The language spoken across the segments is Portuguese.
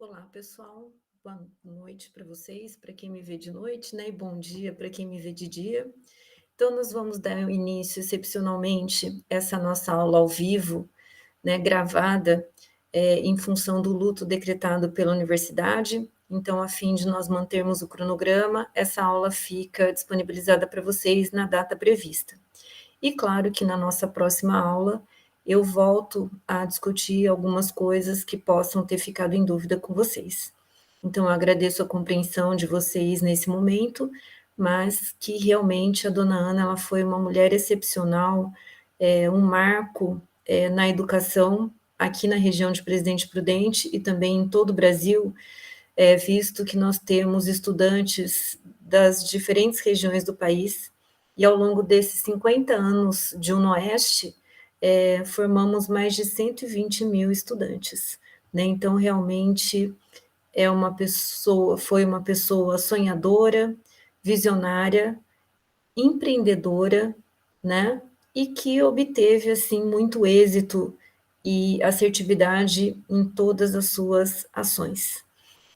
Olá, pessoal. Boa noite para vocês, para quem me vê de noite, né? E bom dia para quem me vê de dia. Então, nós vamos dar início, excepcionalmente, essa nossa aula ao vivo, né, gravada, em função do luto decretado pela universidade. Então, a fim de nós mantermos o cronograma, essa aula fica disponibilizada para vocês na data prevista. E claro que na nossa próxima aula eu volto a discutir algumas coisas que possam ter ficado em dúvida com vocês. Então, eu agradeço a compreensão de vocês nesse momento, mas que realmente a dona Ana ela foi uma mulher excepcional, um marco, na educação aqui na região de Presidente Prudente e também em todo o Brasil, visto que nós temos estudantes das diferentes regiões do país, e ao longo desses 50 anos de UnoOeste, formamos mais de 120 mil estudantes, né? Então, realmente, foi uma pessoa sonhadora, visionária, empreendedora, né? E que obteve, assim, muito êxito e assertividade em todas as suas ações.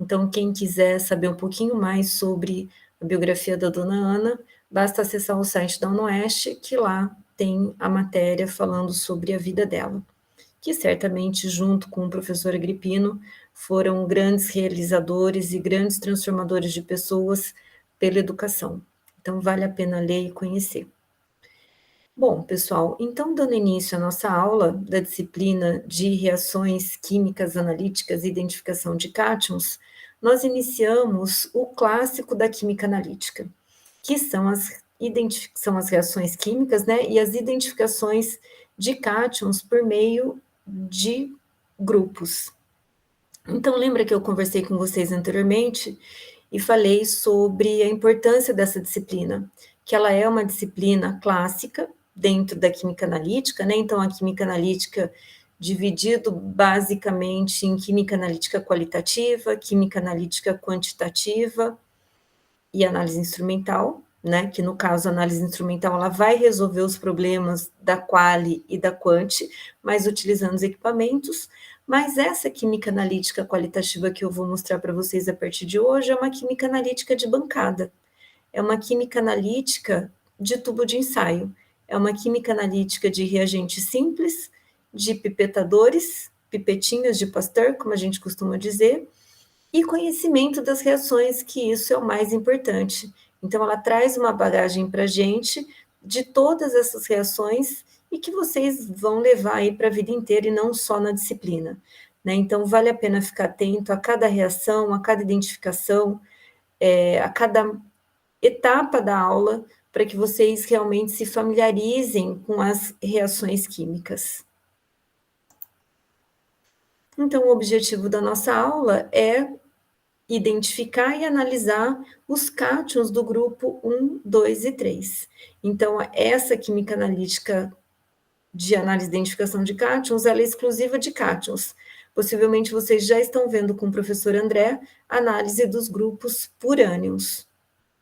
Então, quem quiser saber um pouquinho mais sobre a biografia da dona Ana, basta acessar o site da UnoOeste, que lá tem a matéria falando sobre a vida dela, que certamente, junto com o professor Agripino, foram grandes realizadores e grandes transformadores de pessoas pela educação. Então, vale a pena ler e conhecer. Bom, pessoal, então, dando início à nossa aula da disciplina de reações químicas analíticas e identificação de cátions, nós iniciamos o clássico da química analítica, que são as reações químicas, né, e as identificações de cátions por meio de grupos. Então, lembra que eu conversei com vocês anteriormente e falei sobre a importância dessa disciplina, que ela é uma disciplina clássica dentro da química analítica, né? Então, a química analítica dividido basicamente em química analítica qualitativa, química analítica quantitativa e análise instrumental, né? Que no caso a análise instrumental ela vai resolver os problemas da quali e da quanti, mas utilizando os equipamentos. Mas essa química analítica qualitativa que eu vou mostrar para vocês a partir de hoje é uma química analítica de bancada. É uma química analítica de tubo de ensaio. É uma química analítica de reagentes simples, de pipetadores, pipetinhas de Pasteur, como a gente costuma dizer, e conhecimento das reações, que isso é o mais importante. Então, ela traz uma bagagem para a gente de todas essas reações e que vocês vão levar aí para a vida inteira e não só na disciplina, né? Então, vale a pena ficar atento a cada reação, a cada identificação, a cada etapa da aula, para que vocês realmente se familiarizem com as reações químicas. Então, o objetivo da nossa aula é identificar e analisar os cátions do grupo 1, 2 e 3. Então, essa química analítica de análise e identificação de cátions, ela é exclusiva de cátions. Possivelmente vocês já estão vendo com o professor André a análise dos grupos purâneos,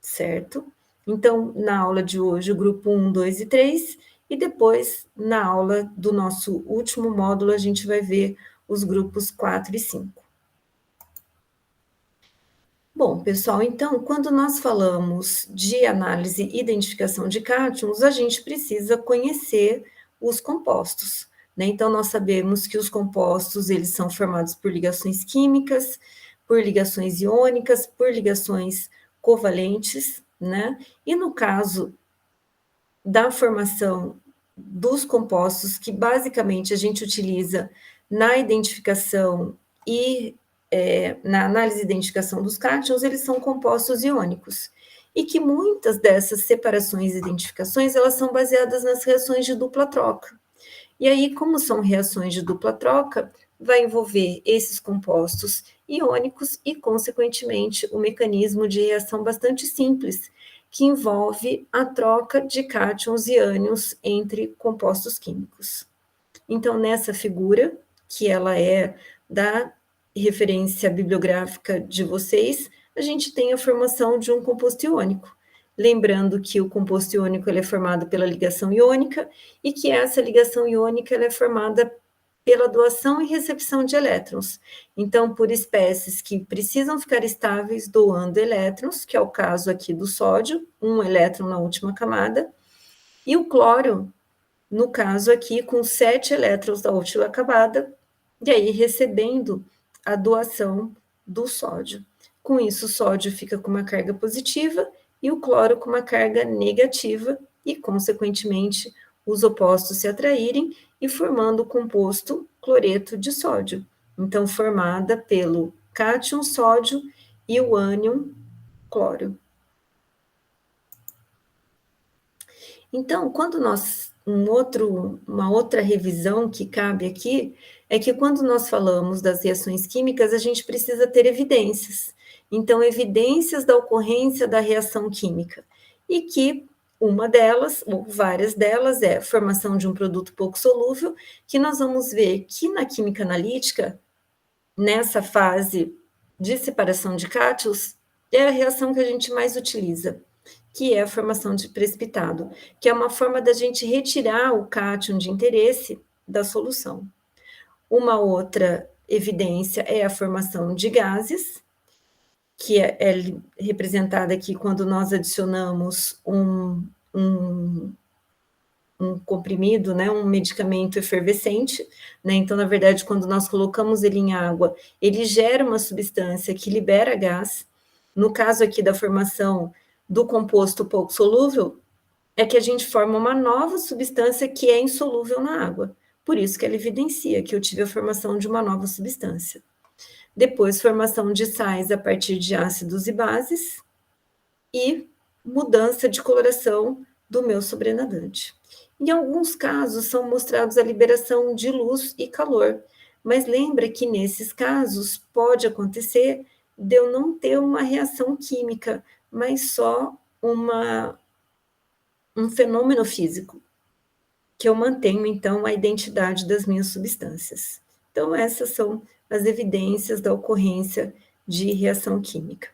certo? Então, na aula de hoje, o grupo 1, 2 e 3, e depois, na aula do nosso último módulo, a gente vai ver os grupos 4 e 5. Bom, pessoal, então, quando nós falamos de análise e identificação de cátions, a gente precisa conhecer os compostos, né? Então, nós sabemos que os compostos, eles são formados por ligações químicas, por ligações iônicas, por ligações covalentes, né? E no caso da formação dos compostos, que basicamente a gente utiliza na identificação e na análise e identificação dos cátions, eles são compostos iônicos. E que muitas dessas separações e identificações, elas são baseadas nas reações de dupla troca. E aí, como são reações de dupla troca, vai envolver esses compostos iônicos e, consequentemente, o mecanismo de reação bastante simples, que envolve a troca de cátions e ânions entre compostos químicos. Então, nessa figura, que ela é da referência bibliográfica de vocês, a gente tem a formação de um composto iônico. Lembrando que o composto iônico ele é formado pela ligação iônica e que essa ligação iônica ela é formada pela doação e recepção de elétrons. Então, por espécies que precisam ficar estáveis doando elétrons, que é o caso aqui do sódio, um elétron na última camada, e o cloro, no caso aqui, com 7 elétrons da última camada, e aí recebendo a doação do sódio. Com isso, o sódio fica com uma carga positiva e o cloro com uma carga negativa, e, consequentemente, os opostos se atraírem e formando o composto cloreto de sódio. Então, formada pelo cátion sódio e o ânion cloro. Então, quando nós uma outra revisão que cabe aqui é que quando nós falamos das reações químicas, a gente precisa ter evidências. Então, evidências da ocorrência da reação química. E que uma delas, ou várias delas, é a formação de um produto pouco solúvel, que nós vamos ver que na química analítica, nessa fase de separação de cátions, é a reação que a gente mais utiliza, que é a formação de precipitado, que é uma forma da gente retirar o cátion de interesse da solução. Uma outra evidência é a formação de gases, que é representada aqui quando nós adicionamos um comprimido, né, um medicamento efervescente, né? Então, na verdade, quando nós colocamos ele em água, ele gera uma substância que libera gás. No caso aqui da formação do composto pouco solúvel, é que a gente forma uma nova substância que é insolúvel na água. Por isso que ela evidencia que eu tive a formação de uma nova substância. Depois, formação de sais a partir de ácidos e bases e mudança de coloração do meu sobrenadante. Em alguns casos, são mostrados a liberação de luz e calor, mas lembra que nesses casos pode acontecer de eu não ter uma reação química, mas só um fenômeno físico, que eu mantenho, então, a identidade das minhas substâncias. Então, essas são as evidências da ocorrência de reação química.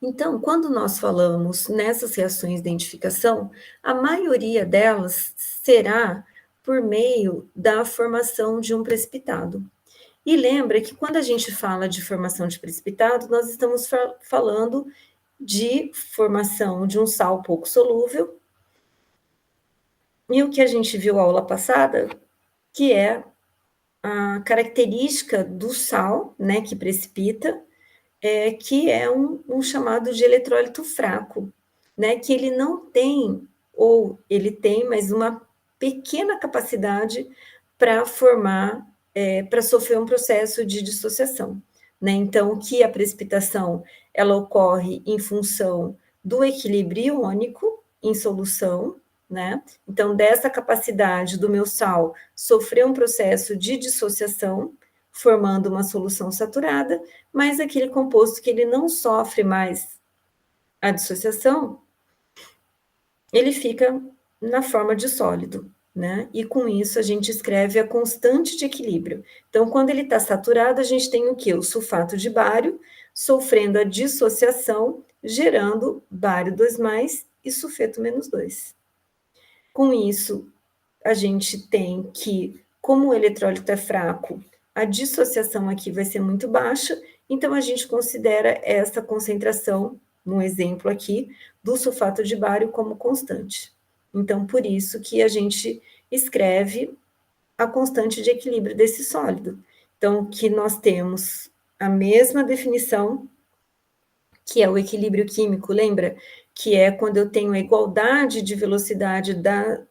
Então, quando nós falamos nessas reações de identificação, a maioria delas será por meio da formação de um precipitado. E lembra que quando a gente fala de formação de precipitado, nós estamos falando de formação de um sal pouco solúvel. E o que a gente viu na aula passada, que é a característica do sal, né, que precipita, que é um chamado de eletrólito fraco, né, que ele não tem, ou ele tem, mas uma pequena capacidade para formar, para sofrer um processo de dissociação, né? Então, que a precipitação, ela ocorre em função do equilíbrio iônico em solução, né? Então, dessa capacidade do meu sal sofrer um processo de dissociação, formando uma solução saturada, mas aquele composto que ele não sofre mais a dissociação, ele fica na forma de sólido, né? E com isso a gente escreve a constante de equilíbrio. Então, quando ele está saturado, a gente tem o quê? O sulfato de bário sofrendo a dissociação, gerando bário 2+, e sulfeto -2. Com isso, a gente tem que, como o eletrólito é fraco, a dissociação aqui vai ser muito baixa, então a gente considera essa concentração, no exemplo aqui, do sulfato de bário como constante. Então, por isso que a gente escreve a constante de equilíbrio desse sólido. Então, que nós temos a mesma definição, que é o equilíbrio químico, lembra? Que é quando eu tenho a igualdade de velocidade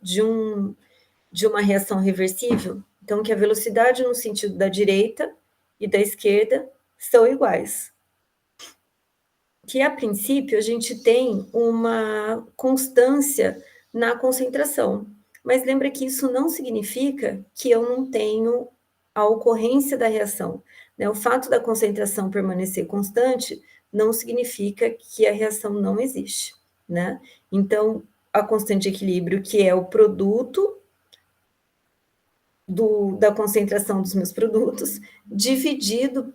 de uma reação reversível, então que a velocidade no sentido da direita e da esquerda são iguais. Que a princípio a gente tem uma constância na concentração, mas lembra que isso não significa que eu não tenho a ocorrência da reação, né? O fato da concentração permanecer constante não significa que a reação não existe, né? Então, a constante de equilíbrio, que é o produto da concentração dos meus produtos, dividido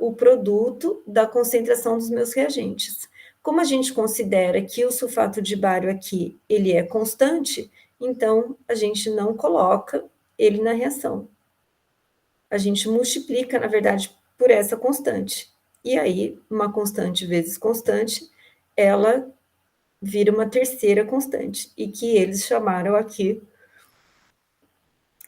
o produto da concentração dos meus reagentes. Como a gente considera que o sulfato de bário aqui, ele é constante, então a gente não coloca ele na reação. A gente multiplica, na verdade, por essa constante. E aí, uma constante vezes constante, ela vira uma terceira constante, e que eles chamaram aqui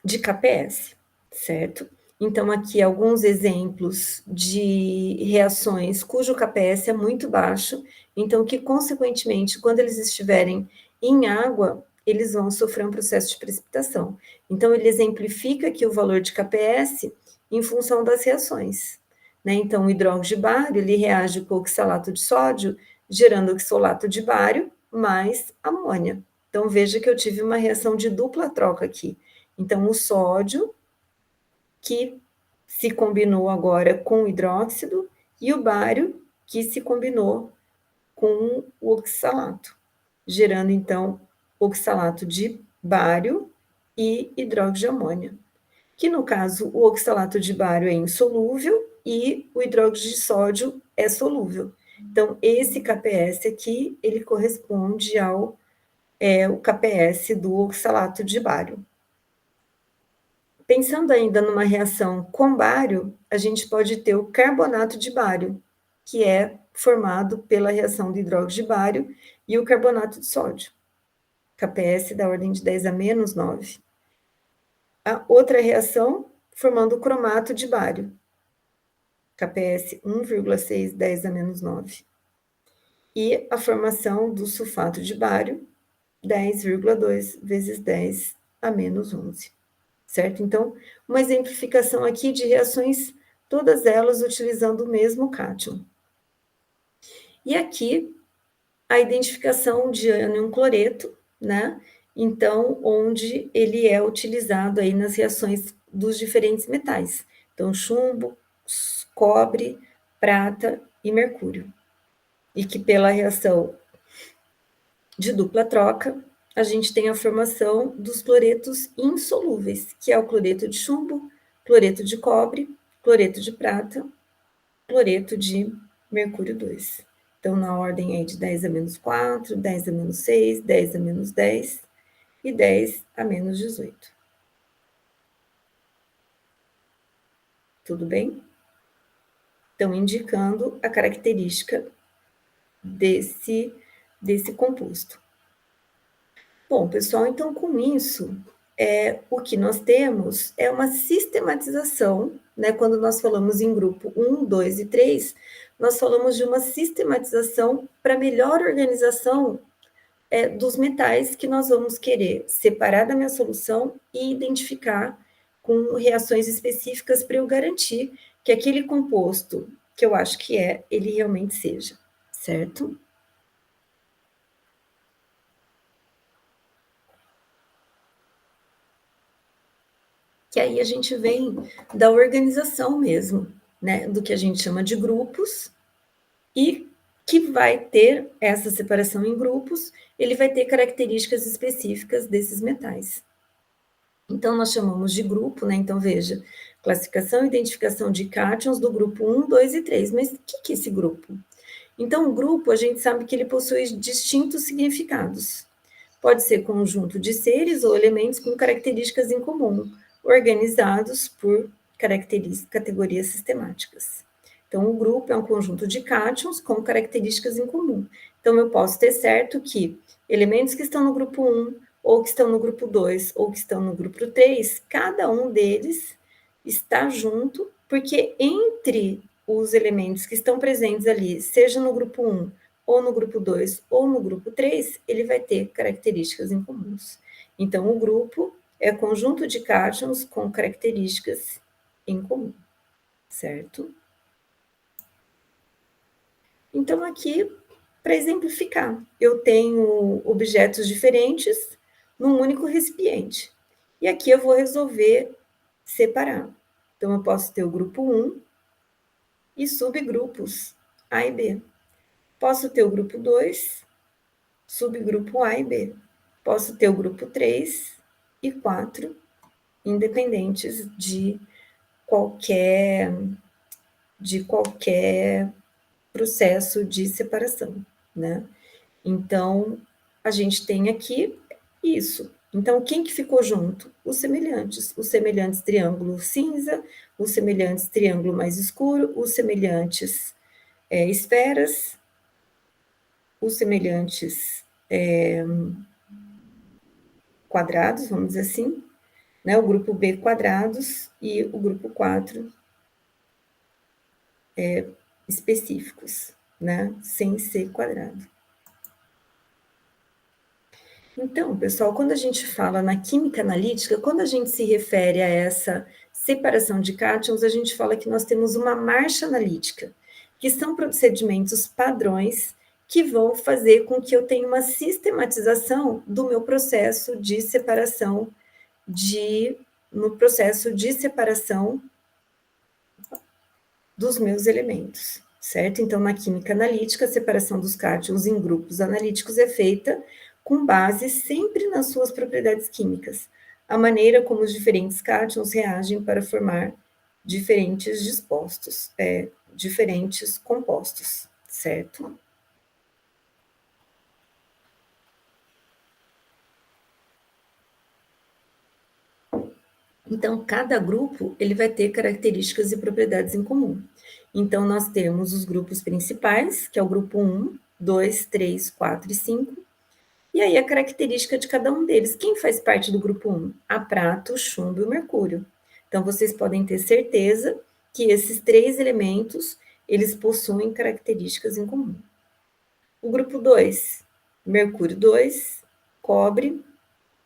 de KPS, certo? Então, aqui alguns exemplos de reações cujo KPS é muito baixo, então que, consequentemente, quando eles estiverem em água, eles vão sofrer um processo de precipitação. Então, ele exemplifica aqui o valor de KPS em função das reações, né? Então, o hidróxido de bário, ele reage com o oxalato de sódio, gerando oxalato de bário mais amônia. Então, veja que eu tive uma reação de dupla troca aqui. Então, o sódio, que se combinou agora com o hidróxido, e o bário, que se combinou com o oxalato, gerando, então, oxalato de bário e hidróxido de amônia, que, no caso, o oxalato de bário é insolúvel e o hidróxido de sódio é solúvel. Então, esse KPS aqui, ele corresponde ao o KPS do oxalato de bário. Pensando ainda numa reação com bário, a gente pode ter o carbonato de bário, que é formado pela reação do hidróxido de bário e o carbonato de sódio, KPS da ordem de 10 a menos 9. A outra reação, formando o cromato de bário, KPS 1,6, 10 a menos 9. E a formação do sulfato de bário, 10,2 vezes 10 a menos 11. Certo? Então, uma exemplificação aqui de reações, todas elas utilizando o mesmo cátion. E aqui, a identificação de ânion cloreto, né? Então, onde ele é utilizado aí nas reações dos diferentes metais. Então, chumbo, cobre, prata e mercúrio. E que pela reação de dupla troca, a gente tem a formação dos cloretos insolúveis, que é o cloreto de chumbo, cloreto de cobre, cloreto de prata, cloreto de mercúrio 2. Então, na ordem aí de 10 a menos 4, 10 a menos 6, 10 a menos 10 e 10 a menos 18. Tudo bem? Então, indicando a característica desse composto. Bom, pessoal, então com isso, o que nós temos é uma sistematização, né? Quando nós falamos em grupo 1, 2 e 3, nós falamos de uma sistematização para melhor organização dos metais que nós vamos querer separar da minha solução e identificar com reações específicas para eu garantir que aquele composto que eu acho que ele realmente seja, certo? Que aí a gente vem da organização mesmo, né, do que a gente chama de grupos, e que vai ter essa separação em grupos, ele vai ter características específicas desses metais. Então, nós chamamos de grupo, né, então veja, classificação e identificação de cátions do grupo 1, 2 e 3, mas o que é esse grupo? Então, o grupo, a gente sabe que ele possui distintos significados. Pode ser conjunto de seres ou elementos com características em comum, organizados por categorias sistemáticas. Então, o grupo é um conjunto de cátions com características em comum. Então, eu posso ter certo que elementos que estão no grupo 1, ou que estão no grupo 2, ou que estão no grupo 3, cada um deles está junto, porque entre os elementos que estão presentes ali, seja no grupo 1, ou no grupo 2, ou no grupo 3, ele vai ter características em comuns. Então, o grupo é conjunto de cátions com características em comum, certo? Então, aqui, para exemplificar, eu tenho objetos diferentes num único recipiente. E aqui eu vou resolver separar. Então, eu posso ter o grupo 1 e subgrupos A e B. Posso ter o grupo 2, subgrupo A e B. Posso ter o grupo 3 e 4, independentes qualquer, de qualquer processo de separação, né? Então, a gente tem aqui isso. Então, quem que ficou junto? Os semelhantes triângulo cinza, os semelhantes triângulo mais escuro, os semelhantes esferas, os semelhantes quadrados, vamos dizer assim, né? O grupo B quadrados e o grupo 4 específicos, né? Sem ser quadrado. Então, pessoal, quando a gente fala na química analítica, quando a gente se refere a essa separação de cátions, a gente fala que nós temos uma marcha analítica, que são procedimentos padrões que vão fazer com que eu tenha uma sistematização do meu processo de separação no processo de separação dos meus elementos, certo? Então, na química analítica, a separação dos cátions em grupos analíticos é feita com base sempre nas suas propriedades químicas, a maneira como os diferentes cátions reagem para formar diferentes compostos, certo? Então, cada grupo ele vai ter características e propriedades em comum. Então, nós temos os grupos principais, que é o grupo 1, 2, 3, 4 e 5, e aí a característica de cada um deles. Quem faz parte do grupo 1? A prata, o chumbo e o mercúrio. Então, vocês podem ter certeza que esses três elementos, eles possuem características em comum. O grupo 2, mercúrio 2, cobre,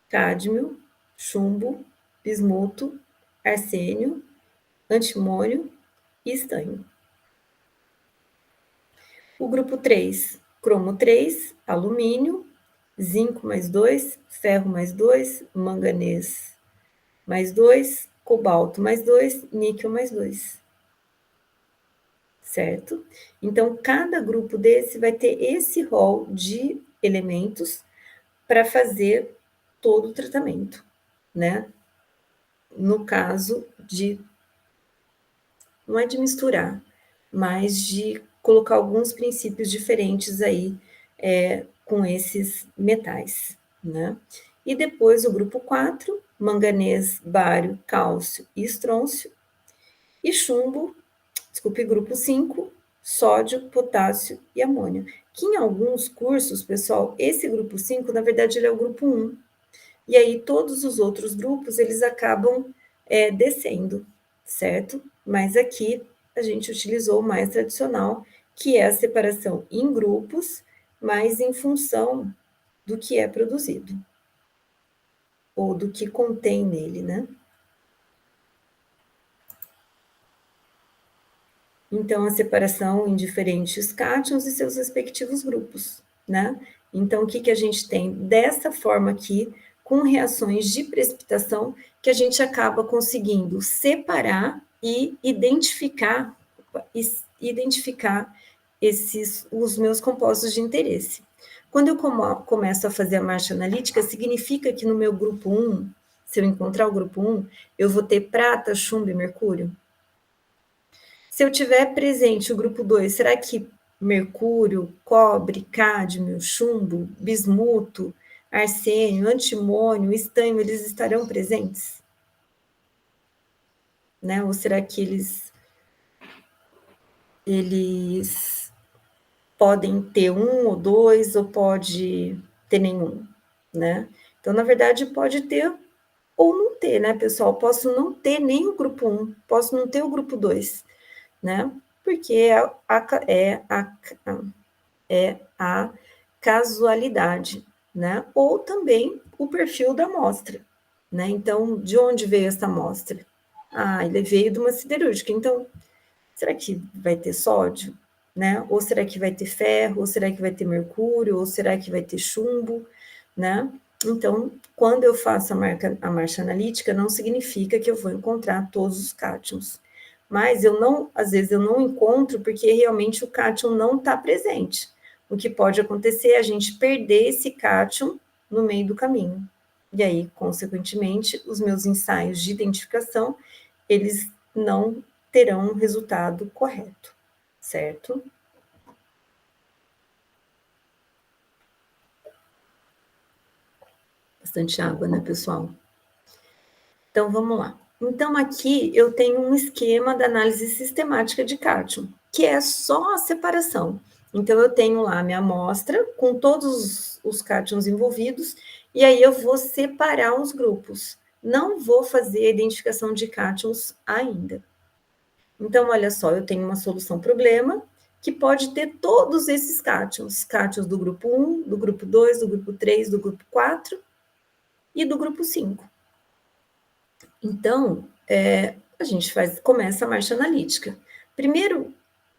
cádmio, chumbo, bismuto, arsênio, antimônio e estanho. O grupo 3, cromo 3, alumínio, zinco mais 2, ferro mais 2, manganês mais 2, cobalto mais 2, níquel mais 2. Certo? Então, cada grupo desse vai ter esse rol de elementos para fazer todo o tratamento, né? No caso de, não é de misturar, mas de colocar alguns princípios diferentes aí com esses metais, né? E depois o grupo 4, manganês, bário, cálcio e estrôncio, e chumbo, grupo 5, sódio, potássio e amônio. Que em alguns cursos, pessoal, esse grupo 5, na verdade, ele é o grupo 1. E aí todos os outros grupos, eles acabam descendo, certo? Mas aqui a gente utilizou o mais tradicional, que é a separação em grupos, mas em função do que é produzido, ou do que contém nele, né? Então, a separação em diferentes cátions e seus respectivos grupos, né? Então, o que a gente tem? Dessa forma aqui, com reações de precipitação, que a gente acaba conseguindo separar e identificar os meus compostos de interesse. Quando eu começo a fazer a marcha analítica, significa que no meu grupo 1, se eu encontrar o grupo 1, eu vou ter prata, chumbo e mercúrio? Se eu tiver presente o grupo 2, será que mercúrio, cobre, cádmio, chumbo, bismuto, arsênio, antimônio, estanho, eles estarão presentes? Né? Ou será que eles podem ter um ou dois, ou pode ter nenhum, né? Então, na verdade, pode ter ou não ter, né, pessoal? Posso não ter nem o grupo 1, posso não ter o grupo 2, né? Porque é a casualidade, né? Ou também o perfil da amostra, né? Então, de onde veio essa amostra? Ah, ele veio de uma siderúrgica. Então, será que vai ter sódio, né? Ou será que vai ter ferro? Ou será que vai ter mercúrio? Ou será que vai ter chumbo, né? Então, quando eu faço a marcha analítica, não significa que eu vou encontrar todos os cátions. Mas às vezes eu não encontro porque realmente o cátion não está presente. O que pode acontecer é a gente perder esse cátion no meio do caminho. E aí, consequentemente, os meus ensaios de identificação, eles não terão um resultado correto, certo? bastante água, né, pessoal? Então, vamos lá. Então, aqui eu tenho um esquema da análise sistemática de cátion, que é só a separação. Então, eu tenho lá a minha amostra com todos os cátions envolvidos, e aí eu vou separar os grupos. Não vou fazer a identificação de cátions ainda. Então, olha só, eu tenho uma solução problema que pode ter todos esses cátions. Cátions do grupo 1, do grupo 2, do grupo 3, do grupo 4 e do grupo 5. Então, a gente começa a marcha analítica. Primeiro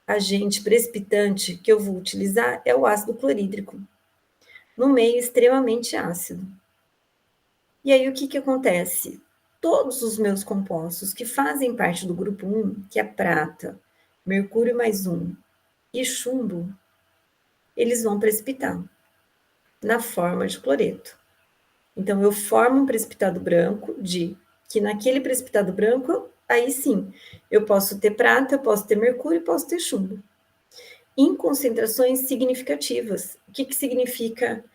agente precipitante que eu vou utilizar é o ácido clorídrico, no meio extremamente ácido. E aí, o que acontece? Todos os meus compostos que fazem parte do grupo 1, que é prata, mercúrio mais 1 e chumbo, eles vão precipitar na forma de cloreto. Então, eu formo um precipitado branco que naquele precipitado branco, aí sim, eu posso ter prata, eu posso ter mercúrio, posso ter chumbo. Em concentrações significativas. O que significa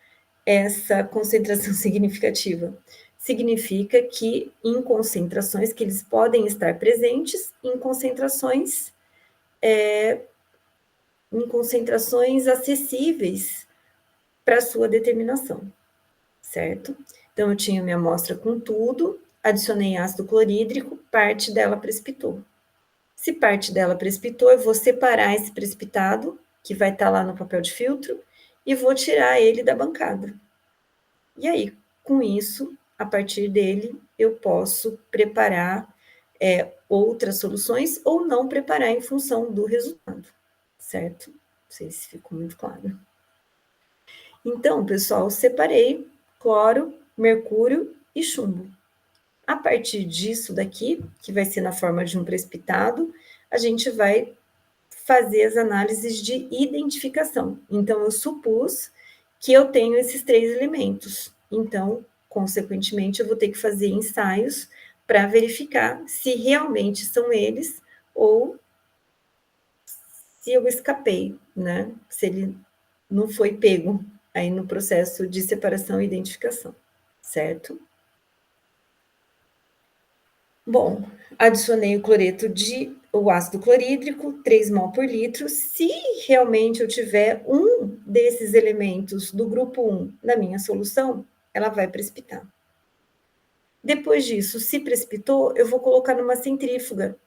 essa concentração significativa? Significa que em concentrações que eles podem estar presentes, em concentrações acessíveis para sua determinação, certo? Então, eu tinha minha amostra com tudo, adicionei ácido clorídrico, parte dela precipitou. Se parte dela precipitou, eu vou separar esse precipitado, que vai estar lá no papel de filtro, e vou tirar ele da bancada. E aí, com isso, a partir dele, eu posso preparar outras soluções ou não preparar em função do resultado, certo? Não sei se ficou muito claro. Então, pessoal, separei cloro, mercúrio e chumbo. A partir disso daqui, que vai ser na forma de um precipitado, a gente vai fazer as análises de identificação. Então, eu supus que eu tenho esses 3 elementos. Então, consequentemente, eu vou ter que fazer ensaios para verificar se realmente são eles ou se eu escapei, né? Se ele não foi pego aí no processo de separação e identificação, certo? Bom, adicionei o ácido clorídrico, 3 mol por litro. Se realmente eu tiver um desses elementos do grupo 1 na minha solução, ela vai precipitar. Depois disso, se precipitou, eu vou colocar numa centrífuga,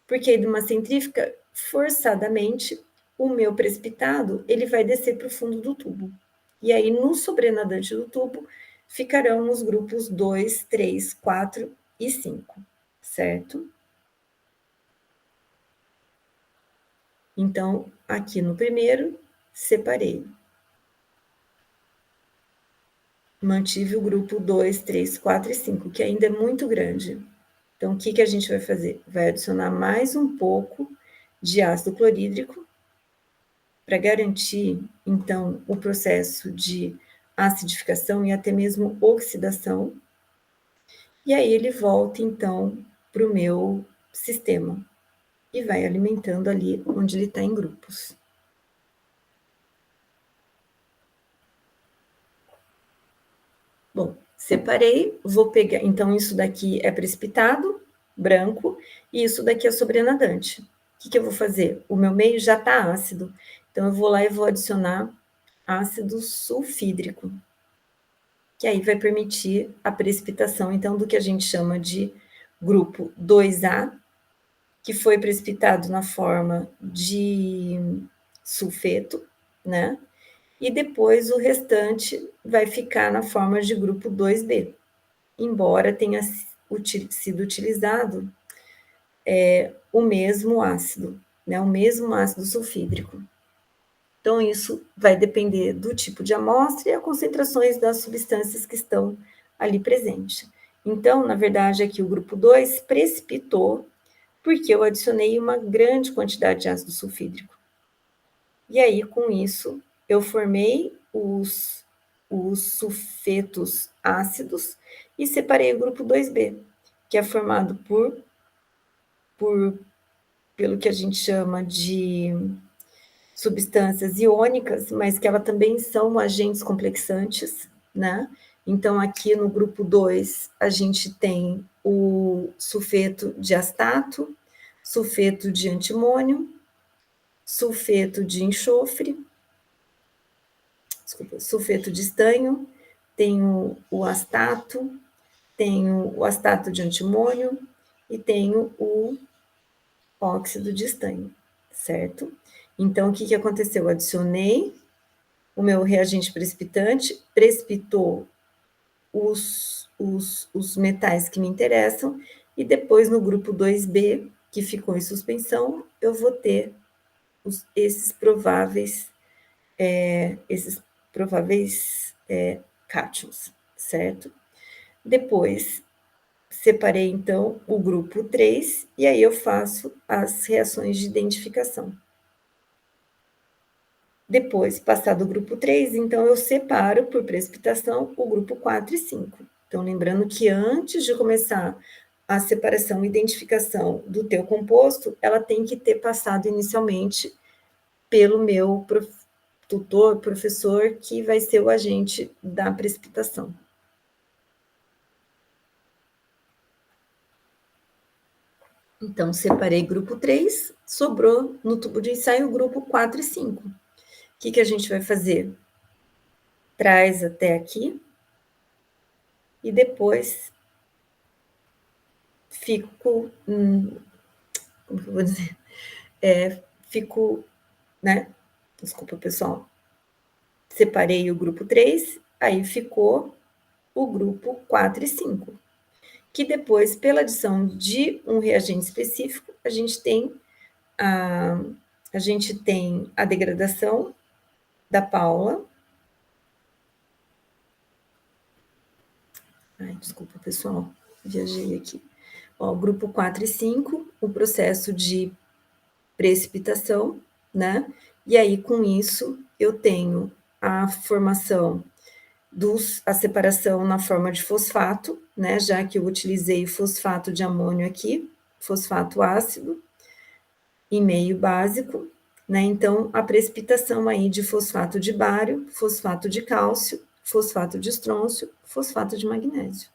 porque numa centrífuga, forçadamente, o meu precipitado, ele vai descer para o fundo do tubo. E aí, no sobrenadante do tubo, ficarão os grupos 2, 3, 4 e 5, certo? Então, aqui no primeiro, separei. Mantive o grupo 2, 3, 4 e 5, que ainda é muito grande. Então, o que a gente vai fazer? Vai adicionar mais um pouco de ácido clorídrico para garantir, então, o processo de acidificação e até mesmo oxidação. E aí ele volta, então, para o meu sistema e vai alimentando ali onde ele está em grupos. Bom, separei, vou pegar. Então, isso daqui é precipitado, branco, e isso daqui é sobrenadante. O que eu vou fazer? O meu meio já está ácido, então eu vou lá e vou adicionar ácido sulfídrico, que aí vai permitir a precipitação, então, do que a gente chama de grupo 2A, que foi precipitado na forma de sulfeto, né? E depois o restante vai ficar na forma de grupo 2B, embora tenha sido utilizado o mesmo ácido, né? O mesmo ácido sulfídrico. Então, isso vai depender do tipo de amostra e as concentrações das substâncias que estão ali presentes. Então, na verdade, aqui o grupo 2 precipitou porque eu adicionei uma grande quantidade de ácido sulfídrico. E aí, com isso, eu formei os sulfetos ácidos e separei o grupo 2B, que é formado pelo que a gente chama de substâncias iônicas, mas que elas também são agentes complexantes, né? Então, aqui no grupo 2, a gente tem o sulfeto de astato, sulfeto de antimônio, sulfeto de enxofre, sulfeto de estanho, tenho o astato, tenho o astato de antimônio e tenho o óxido de estanho, certo? Então, o que aconteceu? Eu adicionei o meu reagente precipitante, precipitou os metais que me interessam, e depois no grupo 2B, que ficou em suspensão, eu vou ter esses prováveis cátions, certo? Depois, separei então o grupo 3, e aí eu faço as reações de identificação. Depois, passado o grupo 3, então eu separo por precipitação o grupo 4 e 5. Então, lembrando que antes de começar a separação e identificação do teu composto, ela tem que ter passado inicialmente pelo meu tutor, professor, que vai ser o agente da precipitação. Então, separei grupo 3, sobrou no tubo de ensaio o grupo 4 e 5. O que a gente vai fazer? Traz até aqui, e depois fico, como que eu vou dizer? Fico, né? Desculpa, pessoal. Separei o grupo 3, aí ficou o grupo 4 e 5, que depois, pela adição de um reagente específico, a gente tem a degradação da Paula. Ai, desculpa, pessoal, viajei aqui. Ó, grupo 4 e 5, o processo de precipitação, né? E aí, com isso, eu tenho a formação a separação na forma de fosfato, né? Já que eu utilizei fosfato de amônio aqui, fosfato ácido, e meio básico, né? Então, a precipitação aí de fosfato de bário, fosfato de cálcio, fosfato de estrôncio, fosfato de magnésio.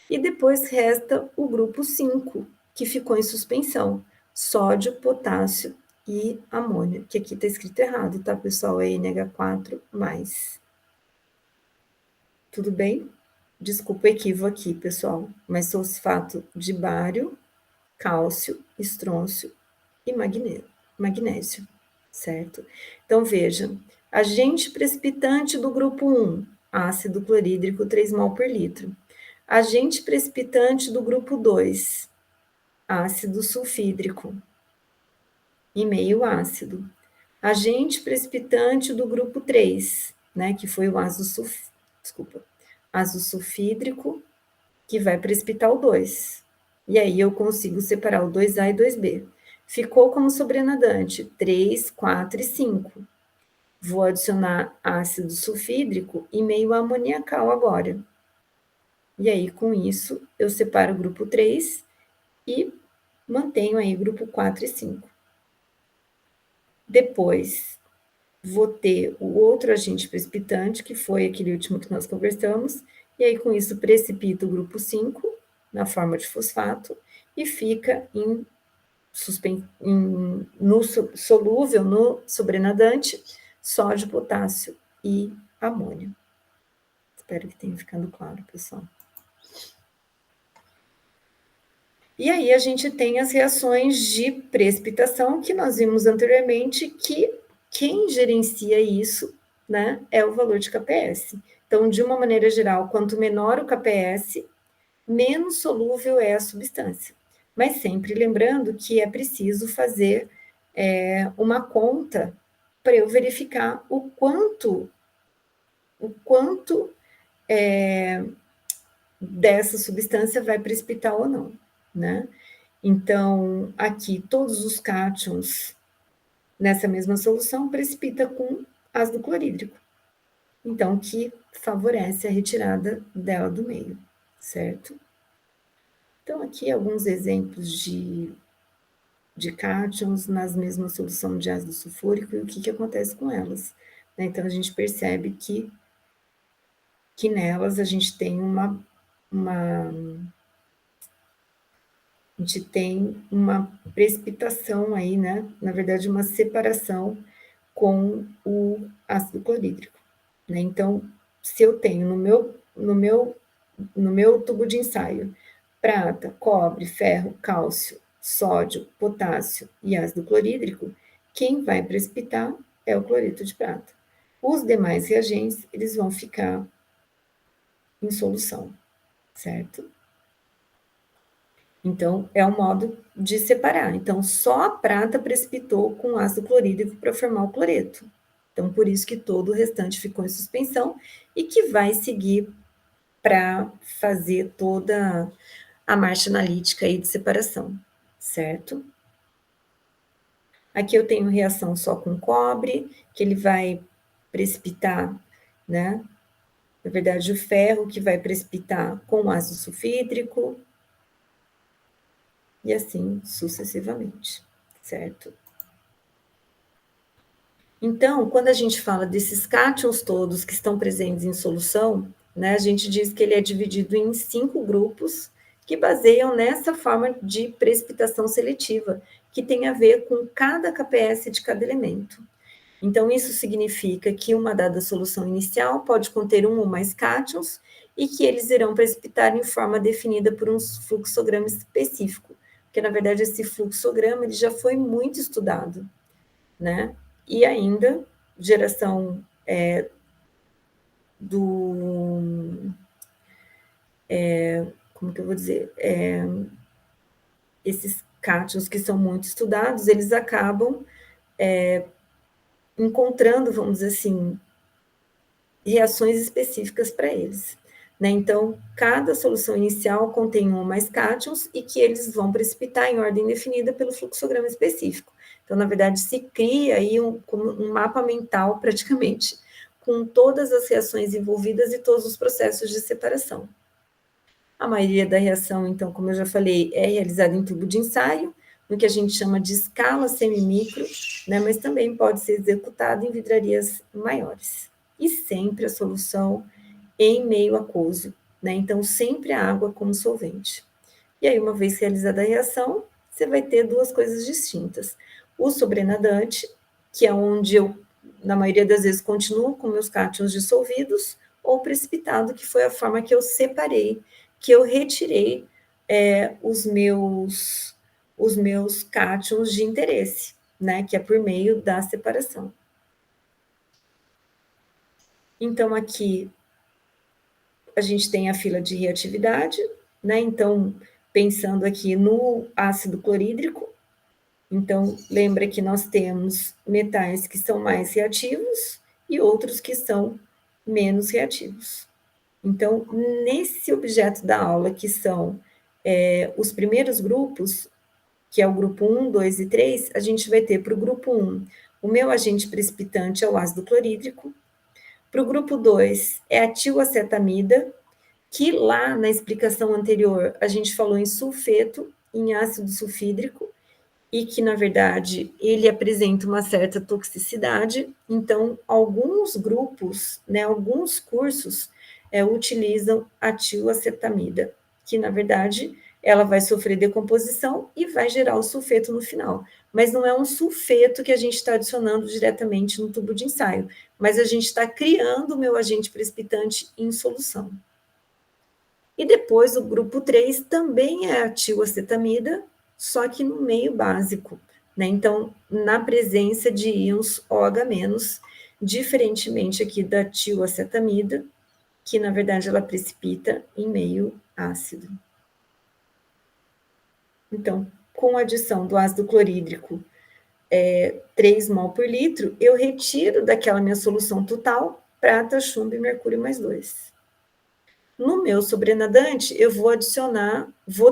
E depois resta o grupo 5, que ficou em suspensão, sódio, potássio e amônio, que aqui está escrito errado, tá, pessoal? É NH4+. Tudo bem? Desculpa o equívoco aqui, pessoal, mas fosfato de bário, cálcio, estrôncio e magnésio, certo? Então, vejam, agente precipitante do grupo 1, ácido clorídrico 3 mol por litro. Agente precipitante do grupo 2, ácido sulfídrico e meio ácido. Agente precipitante do grupo 3, né, que foi o ácido sulfídrico, que vai precipitar o 2. E aí eu consigo separar o 2A e 2B. Ficou como sobrenadante 3, 4 e 5. Vou adicionar ácido sulfídrico e meio amoniacal agora. E aí, com isso, eu separo o grupo 3 e mantenho aí o grupo 4 e 5. Depois, vou ter o outro agente precipitante, que foi aquele último que nós conversamos, e aí, com isso, precipito o grupo 5 na forma de fosfato e fica solúvel no sobrenadante sódio, potássio e amônio. Espero que tenha ficado claro, pessoal. E aí a gente tem as reações de precipitação que nós vimos anteriormente, que quem gerencia isso, né, é o valor de KPS. Então, de uma maneira geral, quanto menor o KPS, menos solúvel é a substância. Mas sempre lembrando que é preciso fazer uma conta para eu verificar o quanto dessa substância vai precipitar ou não, né? Então, aqui, todos os cátions nessa mesma solução precipita com ácido clorídrico. Então, que favorece a retirada dela do meio, certo? Então, aqui alguns exemplos de cátions nas mesmas soluções de ácido sulfúrico e o que acontece com elas. Então, a gente percebe que que nelas a gente tem uma precipitação aí, né, na verdade uma separação com o ácido clorídrico, né. Então, se eu tenho no meu tubo de ensaio, prata, cobre, ferro, cálcio, sódio, potássio e ácido clorídrico, quem vai precipitar é o cloreto de prata. Os demais reagentes, eles vão ficar em solução, certo? Então, é um modo de separar. Então, só a prata precipitou com ácido clorídrico para formar o cloreto. Então, por isso que todo o restante ficou em suspensão e que vai seguir para fazer toda a marcha analítica aí de separação, certo? Aqui eu tenho reação só com cobre, que ele vai precipitar, né? Na verdade, o ferro que vai precipitar com ácido sulfídrico, e assim sucessivamente, certo? Então, quando a gente fala desses cátions todos que estão presentes em solução, né, a gente diz que ele é dividido em 5 grupos que baseiam nessa forma de precipitação seletiva, que tem a ver com cada KPS de cada elemento. Então, isso significa que uma dada solução inicial pode conter um ou mais cátions e que eles irão precipitar em forma definida por um fluxograma específico, porque, na verdade, esse fluxograma ele já foi muito estudado, né? E ainda, geração do... como que eu vou dizer? Esses cátions que são muito estudados, eles acabam encontrando, vamos dizer assim, reações específicas para eles. Né? Então, cada solução inicial contém um ou mais cátions e que eles vão precipitar em ordem definida pelo fluxograma específico. Então, na verdade, se cria aí um mapa mental, praticamente, com todas as reações envolvidas e todos os processos de separação. A maioria da reação, então, como eu já falei, é realizada em tubo de ensaio, no que a gente chama de escala semimicro, né, mas também pode ser executada em vidrarias maiores. E sempre a solução em meio aquoso, né, então sempre a água como solvente. E aí, uma vez realizada a reação, você vai ter duas coisas distintas. O sobrenadante, que é onde eu, na maioria das vezes, continuo com meus cátions dissolvidos, ou precipitado, que foi a forma que eu separei, que eu retirei os meus cátions de interesse, né, que é por meio da separação. Então, aqui a gente tem a fila de reatividade, né? Então, pensando aqui no ácido clorídrico, então lembra que nós temos metais que são mais reativos e outros que são menos reativos. Então, nesse objeto da aula, que são os primeiros grupos, que é o grupo 1, 2 e 3, a gente vai ter para o grupo 1, o meu agente precipitante é o ácido clorídrico. Para o grupo 2, é a tioacetamida, que lá na explicação anterior a gente falou em sulfeto, em ácido sulfídrico, e que, na verdade, ele apresenta uma certa toxicidade. Então, alguns grupos, né, alguns cursos utilizam a tioacetamida, que, na verdade, ela vai sofrer decomposição e vai gerar o sulfeto no final. Mas não é um sulfeto que a gente está adicionando diretamente no tubo de ensaio, mas a gente está criando o meu agente precipitante em solução. E depois o grupo 3 também é a tioacetamida, só que no meio básico, né? Então, na presença de íons OH-, diferentemente aqui da tioacetamida, que na verdade ela precipita em meio ácido. Então, com a adição do ácido clorídrico 3 mol por litro, eu retiro daquela minha solução total prata, chumbo e mercúrio mais 2. No meu sobrenadante, eu vou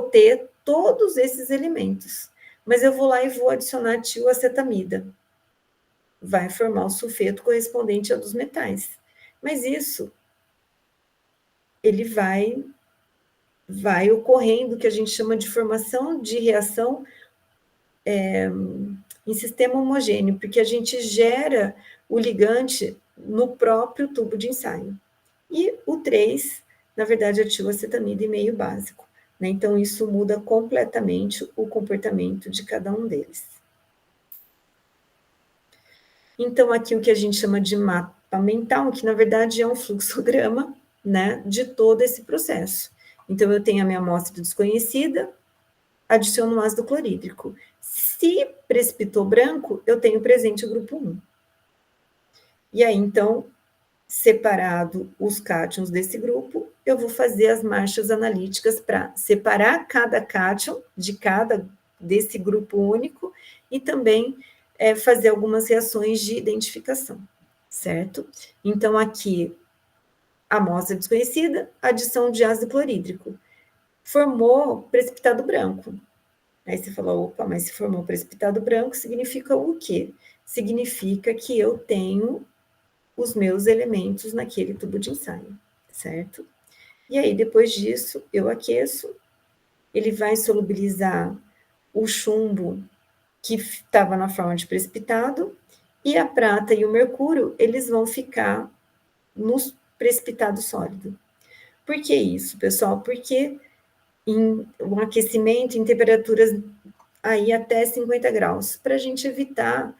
ter todos esses elementos, mas eu vou lá e vou adicionar tioacetamida. Vai formar o sulfeto correspondente a dos metais. Mas isso, ele vai ocorrendo o que a gente chama de formação de reação em sistema homogêneo, porque a gente gera o ligante no próprio tubo de ensaio. e o 3, na verdade, é tioacetamida e meio básico, né? Então, isso muda completamente o comportamento de cada um deles. Então, aqui o que a gente chama de mapa mental, que na verdade é um fluxograma, né, de todo esse processo. Então, eu tenho a minha amostra desconhecida, adiciono o ácido clorídrico. Se precipitou branco, eu tenho presente o grupo 1. E aí, então, separado os cátions desse grupo, eu vou fazer as marchas analíticas para separar cada cátion de cada desse grupo único e também fazer algumas reações de identificação, certo? Então, aqui, amostra desconhecida, adição de ácido clorídrico. Formou precipitado branco. Aí você fala, opa, mas se formou precipitado branco, significa o quê? Significa que eu tenho os meus elementos naquele tubo de ensaio, certo? E aí, depois disso, eu aqueço, ele vai solubilizar o chumbo que estava na forma de precipitado, e a prata e o mercúrio, eles vão ficar no precipitado sólido. Por que isso, pessoal? Porque em um aquecimento em temperaturas aí até 50 graus, para a gente evitar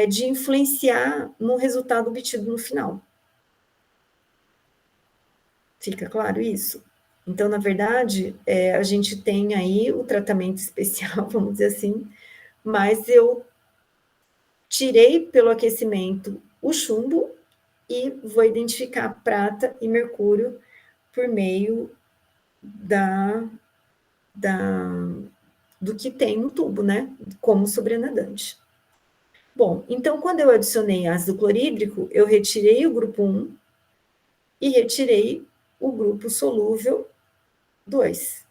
de influenciar no resultado obtido no final. Fica claro isso? Então, na verdade, a gente tem aí o tratamento especial, vamos dizer assim, mas eu tirei pelo aquecimento o chumbo e vou identificar prata e mercúrio por meio do que tem no tubo, né? Como sobrenadante. Bom, então, quando eu adicionei ácido clorídrico, eu retirei o grupo 1 e retirei o grupo solúvel 2.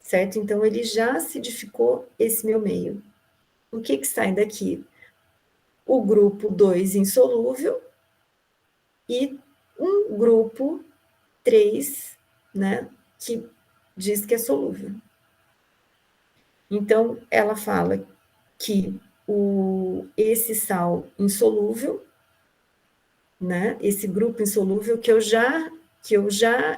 Certo? Então, ele já acidificou esse meu meio. O que sai daqui? O grupo 2 insolúvel e um grupo 3, né, que diz que é solúvel. Então, ela fala que esse sal insolúvel, né, esse grupo insolúvel que eu já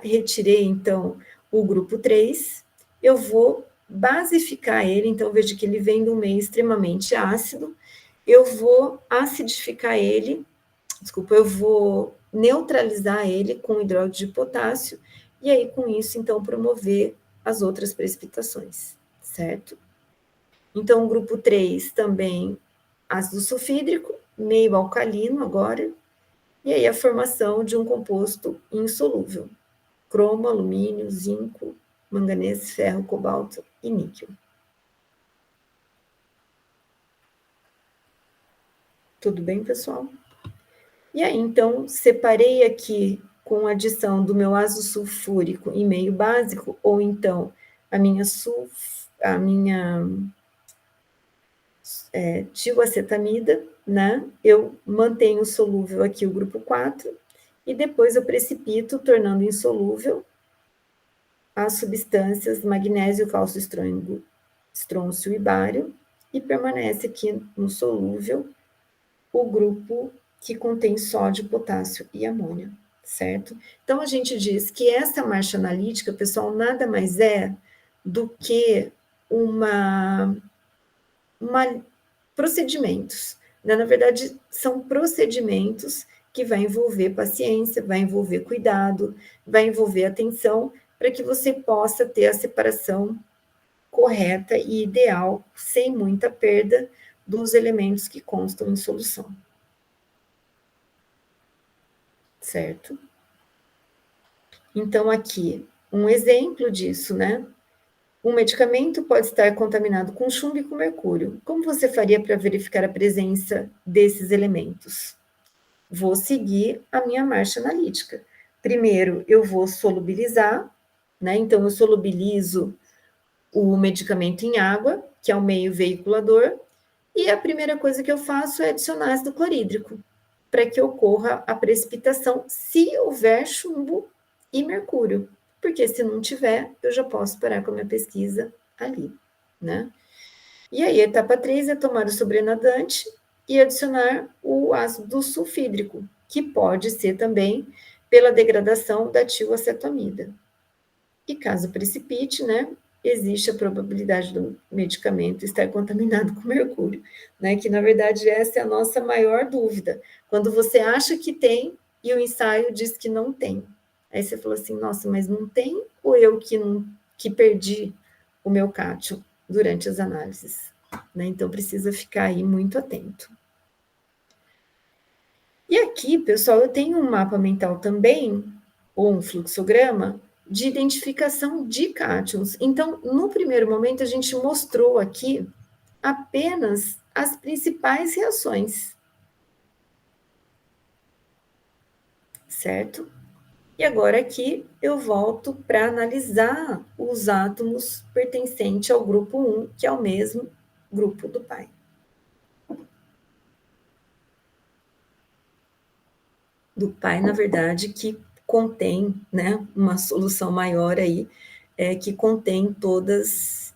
retirei, então, o grupo 3, eu vou basificar ele, então veja que ele vem de um meio extremamente ácido, eu vou acidificar ele, eu vou neutralizar ele com hidróxido de potássio, e aí com isso, então, promover as outras precipitações, certo? Então, o grupo 3 também ácido sulfídrico, meio alcalino agora, e aí a formação de um composto insolúvel, cromo, alumínio, zinco, manganês, ferro, cobalto e níquel. Tudo bem, pessoal? E aí, então, separei aqui com a adição do meu ácido sulfúrico em meio básico, ou então a minha tioacetamida, né? Eu mantenho solúvel aqui o grupo 4, e depois eu precipito, tornando insolúvel as substâncias magnésio, cálcio, estrôncio e bário, e permanece aqui no solúvel o grupo que contém sódio, potássio e amônio, certo? Então, a gente diz que essa marcha analítica, pessoal, nada mais é do que procedimentos, né? Na verdade, são procedimentos que vai envolver paciência, vai envolver cuidado, vai envolver atenção, para que você possa ter a separação correta e ideal, sem muita perda dos elementos que constam em solução. Certo? Então, aqui, um exemplo disso, né? Um medicamento pode estar contaminado com chumbo e com mercúrio. Como você faria para verificar a presença desses elementos? Vou seguir a minha marcha analítica. Primeiro, eu vou solubilizar, né? Então, eu solubilizo o medicamento em água, que é o meio veiculador, e a primeira coisa que eu faço é adicionar ácido clorídrico, para que ocorra a precipitação, se houver chumbo e mercúrio, porque se não tiver, eu já posso parar com a minha pesquisa ali, né? E aí, a etapa 3 é tomar o sobrenadante e adicionar o ácido sulfídrico, que pode ser também pela degradação da tioacetamida. E caso precipite, né, existe a probabilidade do medicamento estar contaminado com mercúrio, né, que na verdade essa é a nossa maior dúvida. Quando você acha que tem e o ensaio diz que não tem. Aí você falou assim, nossa, mas não tem ou eu que perdi o meu cátion durante as análises? Né? Então precisa ficar aí muito atento. E aqui, pessoal, eu tenho um mapa mental também, ou um fluxograma, de identificação de cátions. Então, no primeiro momento, a gente mostrou aqui apenas as principais reações, certo? E agora aqui eu volto para analisar os átomos pertencentes ao grupo 1, que é o mesmo grupo do pai. Do pai, na verdade, que contém, né, uma solução maior aí, que contém todas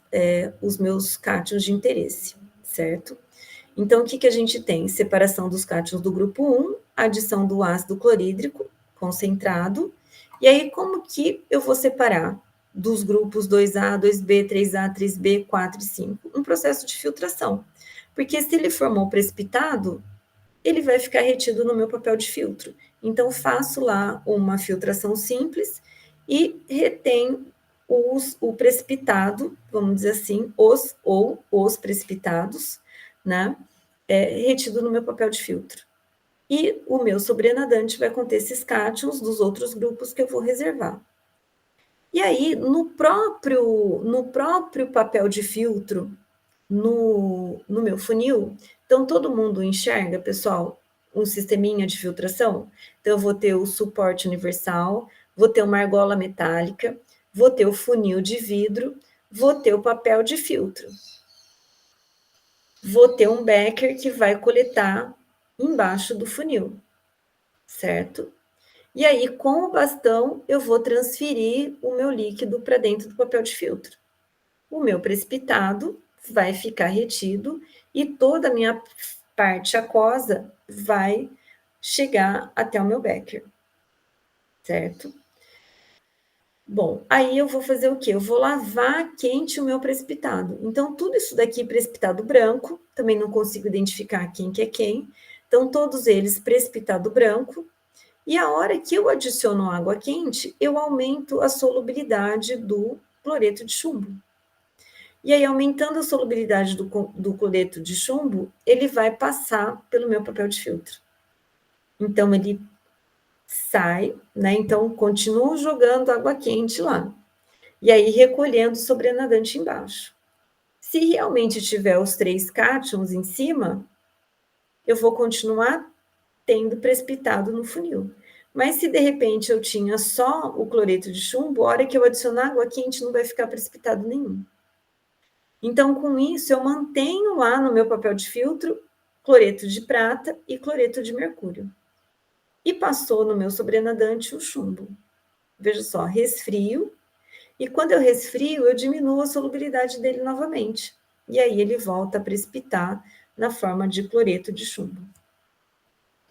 os meus cátions de interesse, certo? Então, o que a gente tem? Separação dos cátions do grupo 1, adição do ácido clorídrico concentrado, e aí como que eu vou separar dos grupos 2A, 2B, 3A, 3B, 4 e 5? Um processo de filtração, porque se ele formou precipitado, ele vai ficar retido no meu papel de filtro. Então, faço lá uma filtração simples e retém o precipitado, vamos dizer assim, os precipitados, né, retido no meu papel de filtro. E o meu sobrenadante vai conter esses cátions dos outros grupos que eu vou reservar. E aí, no próprio papel de filtro, no meu funil, então todo mundo enxerga, pessoal, um sisteminha de filtração? Então eu vou ter o suporte universal, vou ter uma argola metálica, vou ter o funil de vidro, vou ter o papel de filtro. Vou ter um becker que vai coletar embaixo do funil, certo? E aí, com o bastão, eu vou transferir o meu líquido para dentro do papel de filtro. O meu precipitado vai ficar retido e toda a minha parte aquosa vai chegar até o meu becker, certo? Bom, aí eu vou fazer o quê? Eu vou lavar quente o meu precipitado. Então, tudo isso daqui precipitado branco, também não consigo identificar quem que é quem. Então, todos eles precipitado branco. E a hora que eu adiciono água quente, eu aumento a solubilidade do cloreto de chumbo. E aí, aumentando a solubilidade do cloreto de chumbo, ele vai passar pelo meu papel de filtro. Então, ele sai, né? Então, continuo jogando água quente lá. E aí, recolhendo o sobrenadante embaixo. Se realmente tiver os 3 cátions em cima, eu vou continuar tendo precipitado no funil. Mas se de repente eu tinha só o cloreto de chumbo, a hora que eu adicionar água quente não vai ficar precipitado nenhum. Então, com isso, eu mantenho lá no meu papel de filtro cloreto de prata e cloreto de mercúrio. E passou no meu sobrenadante o chumbo. Veja só, resfrio. E quando eu resfrio, eu diminuo a solubilidade dele novamente. E aí ele volta a precipitar na forma de cloreto de chumbo.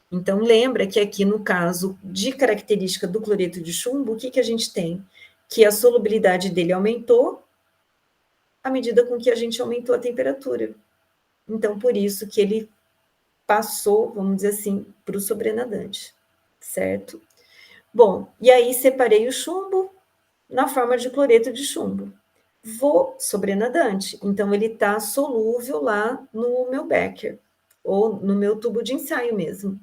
Então, lembra que aqui no caso de característica do cloreto de chumbo, o que a gente tem? Que a solubilidade dele aumentou à medida com que a gente aumentou a temperatura. Então, por isso que ele passou, vamos dizer assim, para o sobrenadante, certo? Bom, e aí separei o chumbo na forma de cloreto de chumbo. Vou sobrenadante, então ele está solúvel lá no meu becker, ou no meu tubo de ensaio mesmo.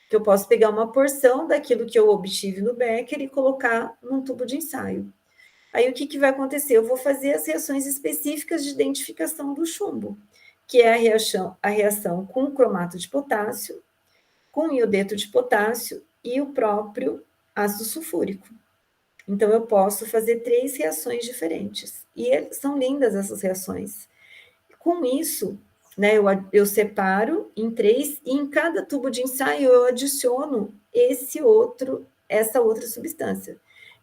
Que eu posso pegar uma porção daquilo que eu obtive no becker e colocar num tubo de ensaio. Aí o que vai acontecer? Eu vou fazer as reações específicas de identificação do chumbo, que é a reação com cromato de potássio, com iodeto de potássio e o próprio ácido sulfúrico. Então, eu posso fazer 3 reações diferentes. E são lindas essas reações. Com isso, né, eu separo em 3 e em cada tubo de ensaio eu adiciono essa outra substância,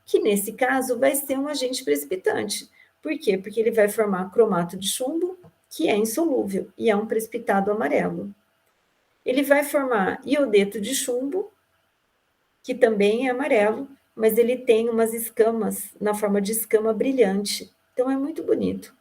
que nesse caso vai ser um agente precipitante. Por quê? Porque ele vai formar cromato de chumbo, que é insolúvel e é um precipitado amarelo. Ele vai formar iodeto de chumbo, que também é amarelo, mas ele tem umas escamas na forma de escama brilhante. Então é muito bonito.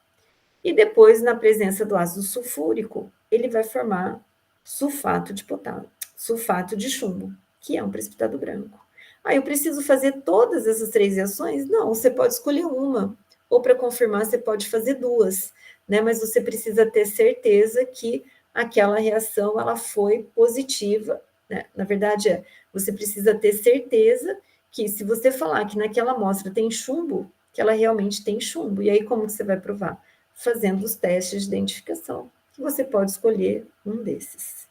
E depois, na presença do ácido sulfúrico, ele vai formar sulfato de potássio, sulfato de chumbo, que é um precipitado branco. Eu preciso fazer todas essas 3 reações? Não, você pode escolher uma, ou para confirmar você pode fazer 2, né? Mas você precisa ter certeza que aquela reação ela foi positiva, né? Na verdade, você precisa ter certeza que se você falar que naquela amostra tem chumbo, que ela realmente tem chumbo. E aí como que você vai provar? Fazendo os testes de identificação, que você pode escolher um desses.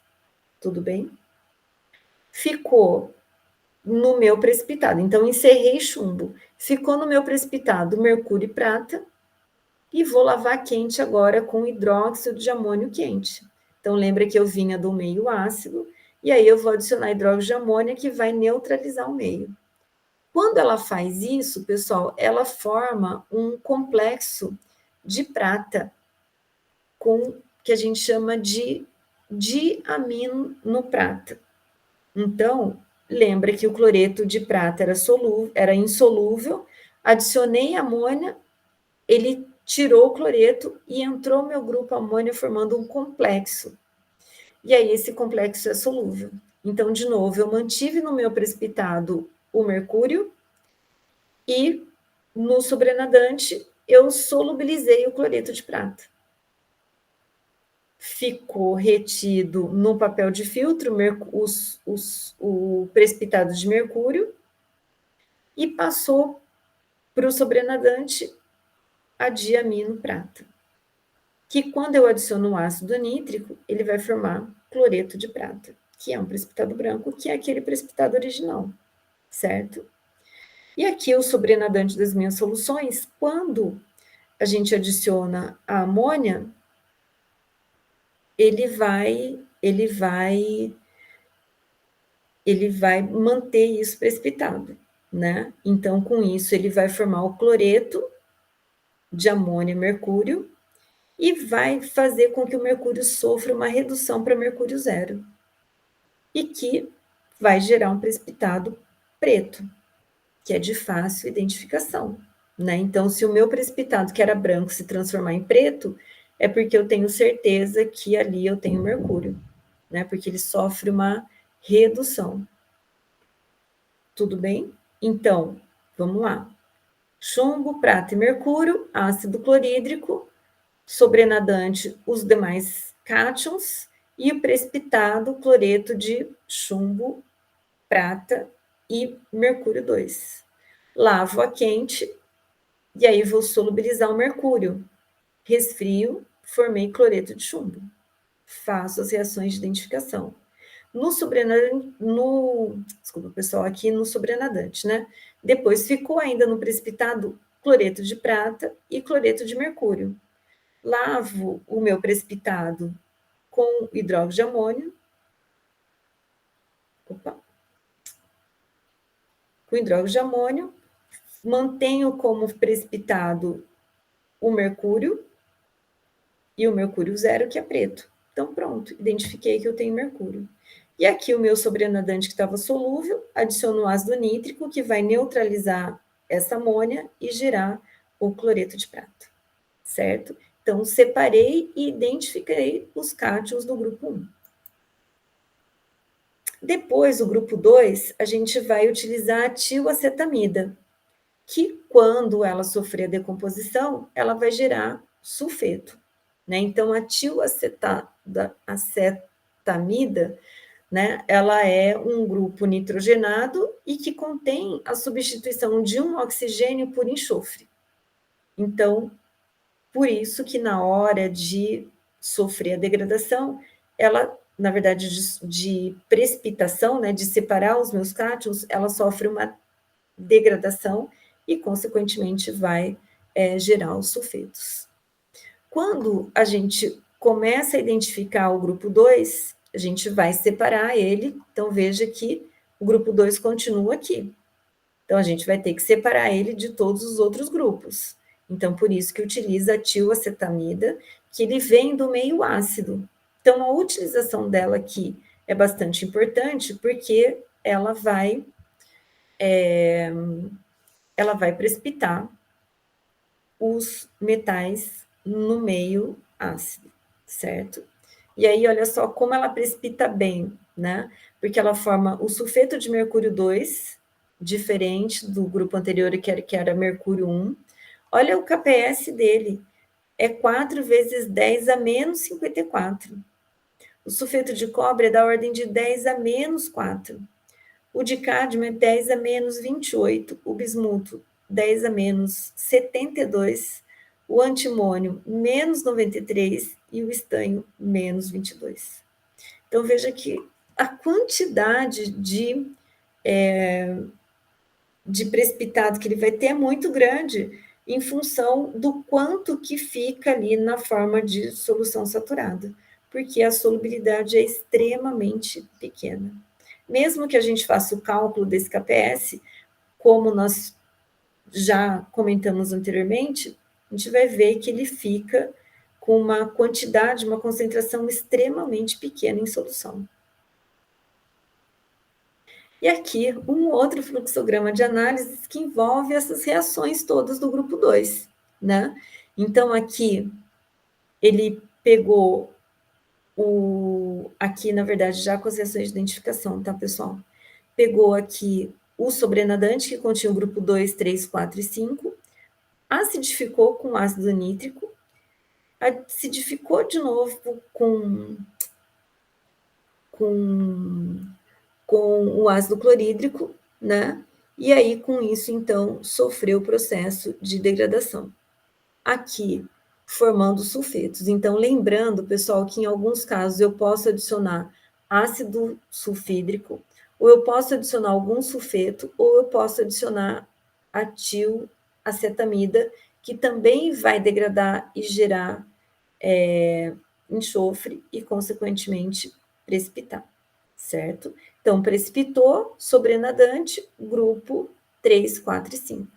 Tudo bem? Ficou no meu precipitado, então encerrei chumbo. Ficou no meu precipitado mercúrio e prata, e vou lavar quente agora com hidróxido de amônio quente. Então lembra que eu vinha do meio ácido, e aí eu vou adicionar hidróxido de amônio que vai neutralizar o meio. Quando ela faz isso, pessoal, ela forma um complexo de prata com que a gente chama de diamino prata. Então, lembra que o cloreto de prata era insolúvel, adicionei amônia, ele tirou o cloreto e entrou meu grupo amônia formando um complexo. E aí esse complexo é solúvel. Então, de novo, eu mantive no meu precipitado o mercúrio e no sobrenadante eu solubilizei o cloreto de prata. Ficou retido no papel de filtro o precipitado de mercúrio e passou para o sobrenadante a diamino prata, que quando eu adiciono o ácido nítrico, ele vai formar cloreto de prata, que é um precipitado branco, que é aquele precipitado original, certo? E aqui o sobrenadante das minhas soluções, quando a gente adiciona a amônia, ele vai manter isso precipitado, né? Então, com isso, ele vai formar o cloreto de amônia e mercúrio e vai fazer com que o mercúrio sofra uma redução para mercúrio zero e que vai gerar um precipitado preto, que é de fácil identificação, né? Então, se o meu precipitado, que era branco, se transformar em preto, é porque eu tenho certeza que ali eu tenho mercúrio, né? Porque ele sofre uma redução. Tudo bem? Então, vamos lá. Chumbo, prata e mercúrio, ácido clorídrico, sobrenadante os demais cátions e o precipitado cloreto de chumbo, prata e mercúrio 2. Lavo a quente e aí vou solubilizar o mercúrio. Resfrio, formei cloreto de chumbo. Faço as reações de identificação. Desculpa, pessoal, aqui no sobrenadante, né? Depois ficou ainda no precipitado cloreto de prata e cloreto de mercúrio. Lavo o meu precipitado com hidróxido de amônio. Com hidróxido de amônio, mantenho como precipitado o mercúrio e o mercúrio zero, que é preto. Então, pronto, identifiquei que eu tenho mercúrio. E aqui o meu sobrenadante que estava solúvel, adiciono o ácido nítrico, que vai neutralizar essa amônia e gerar o cloreto de prata, certo? Então, separei e identifiquei os cátions do grupo 1. Depois, o grupo 2, a gente vai utilizar a tioacetamida, que quando ela sofrer a decomposição, ela vai gerar sulfeto, né? Então, a tioacetamida, né, ela é um grupo nitrogenado e que contém a substituição de um oxigênio por enxofre. Então, por isso que na hora de sofrer a degradação, ela, na verdade, de precipitação, né, de separar os meus cátions, ela sofre uma degradação e, consequentemente, vai gerar os sulfetos. Quando a gente começa a identificar o grupo 2, a gente vai separar ele. Então, veja que o grupo 2 continua aqui. Então, a gente vai ter que separar ele de todos os outros grupos. Então, por isso que utiliza a tioacetamida, que ele vem do meio ácido. Então, a utilização dela aqui é bastante importante, porque ela vai ela vai precipitar os metais no meio ácido, certo? E aí, olha só como ela precipita bem, né? Porque ela forma o sulfeto de mercúrio 2, diferente do grupo anterior, que era mercúrio 1. Olha o KPS dele, é 4 vezes 10 a menos 54. O sulfeto de cobre é da ordem de 10 a menos 4. O de cádmio é 10 a menos 28. O bismuto, 10 a menos 72. O antimônio, menos 93. E o estanho, menos 22. Então, veja que a quantidade de precipitado que ele vai ter é muito grande em função do quanto que fica ali na forma de solução saturada, porque a solubilidade é extremamente pequena. Mesmo que a gente faça o cálculo desse KPS, como nós já comentamos anteriormente, a gente vai ver que ele fica com uma quantidade, uma concentração extremamente pequena em solução. E aqui, um outro fluxograma de análise que envolve essas reações todas do grupo 2, né? Então, aqui, ele pegou aqui, na verdade, já com as reações de identificação, tá, pessoal? Pegou aqui o sobrenadante, que continha o grupo 2, 3, 4 e 5, acidificou com ácido nítrico, acidificou de novo com o ácido clorídrico, né? E aí, com isso, então, sofreu o processo de degradação. Aqui, formando sulfetos. Então, lembrando, pessoal, que em alguns casos eu posso adicionar ácido sulfídrico, ou eu posso adicionar algum sulfeto, ou eu posso adicionar atilacetamida, que também vai degradar e gerar enxofre e, consequentemente, precipitar, certo? Então, precipitou, sobrenadante, grupo 3, 4 e 5.